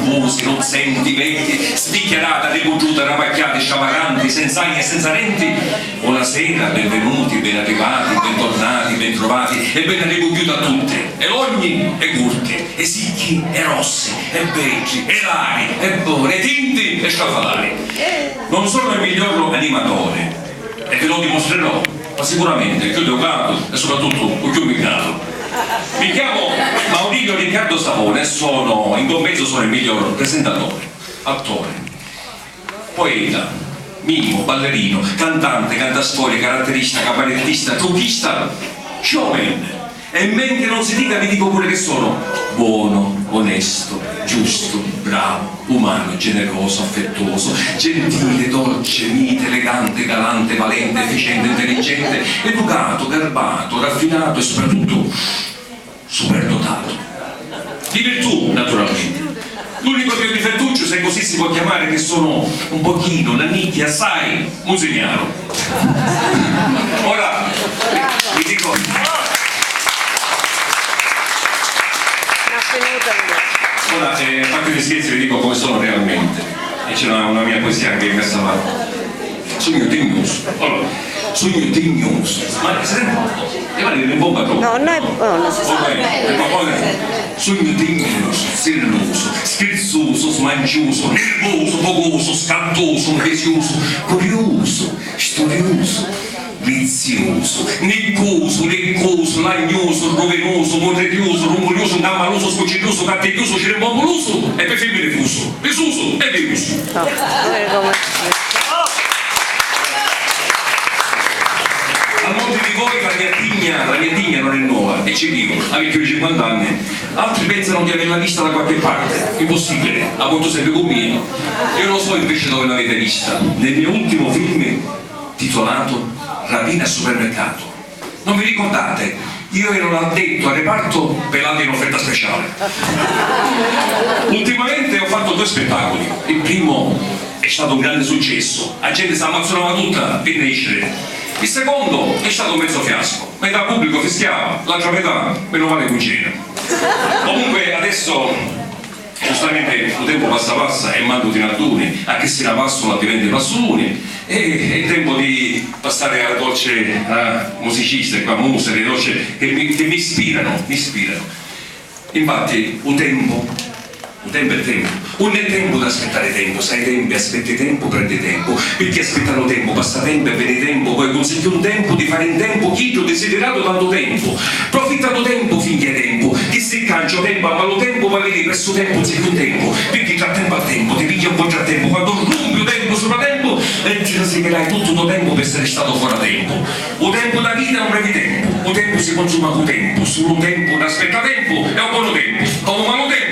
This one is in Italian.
turbosi, rozzenti, vecchi, spicchierata, ricugiuta, rapacchiati, sciavaranti, senza anni e senza denti. Buonasera, benvenuti, ben arrivati, bentornati, bentrovati e ben ricompiuti a tutte. E ogni, e curche, e sicchi, e rossi, e becchi, e lari, e bore, e tinti, e scaffalari. Non sono il miglior animatore, e ve lo dimostrerò, ma sicuramente il più educato e soprattutto il più migliato. Mi chiamo Maurizio Riccardo Savone e in compenso sono il miglior presentatore, attore, poeta, mimo, ballerino, cantante, cantastorie, caratterista, cabarettista, trucchista, showman. E men che non si dica vi dico pure che sono buono, onesto, giusto, bravo, umano, generoso, affettuoso, gentile, dolce, mite, elegante, galante, valente, efficiente, intelligente, educato, garbato, raffinato e soprattutto superdotato. Di virtù, naturalmente. L'unico mio difettuccio, se così si può chiamare, che sono un pochino, una nicchia, assai, musignaro. Ora, vi dico... Ora, a parte gli scherzi, vi dico come sono realmente. E c'è una mia poesia che mi ha salvato. Sogno tignoso. Allora, sogno tignoso. Ma se ne va in bomba troppo. No, non è buono. Sogno tignoso, serenoso, scherzoso, smancioso, nervoso, fogoso, scattoso, impetuoso, curioso, studioso, vizioso, niccoso, leccoso, lagnoso, rovenoso, morredioso, rumoroso, gammaloso, scocciglioso, cattiglioso, cerimonuloso e per femmine fuso, risuso e viruso. A molti di voi la mia tigna non è nuova e ci dico, a più di 50 anni, altri pensano di averla vista da qualche parte, impossibile, a molto sempre conviene. Io non so invece dove l'avete vista, nel mio ultimo film titolato Rapina al supermercato. Non vi ricordate? Io ero l'addetto al reparto pelati in offerta speciale. Ultimamente ho fatto 2 spettacoli. Il primo è stato un grande successo, la gente si ammazzonava tutta per nascere. Il secondo è stato un mezzo fiasco, metà pubblico fischiava, l'altra metà meno male cucina. Comunque adesso giustamente il tempo passa e mando di narduni, a che si la passola diventa passuni e è tempo di passare alla dolce musiciste, qua muse, dolce che mi ispirano. Infatti un tempo è tempo, non è tempo da aspettare tempo, sai tempi, aspetti tempo, prendi tempo, perché aspettano tempo, passa tempo e viene tempo, poi consegui un tempo di fare in tempo chi ti ho desiderato tanto tempo, profittato tempo finché è tempo, chi si cancio tempo, ma lo tempo va lì presso tempo, sei un tempo, perché tra tempo a tempo, ti piglia un po' già tempo, quando rompi un tempo sopra tempo, e ti rassegnerai tutto il tuo tempo per essere stato fuori tempo. O tempo da vita è un breve tempo, o tempo si consuma con tempo, solo un tempo da aspetta tempo è un buono tempo, o un malo tempo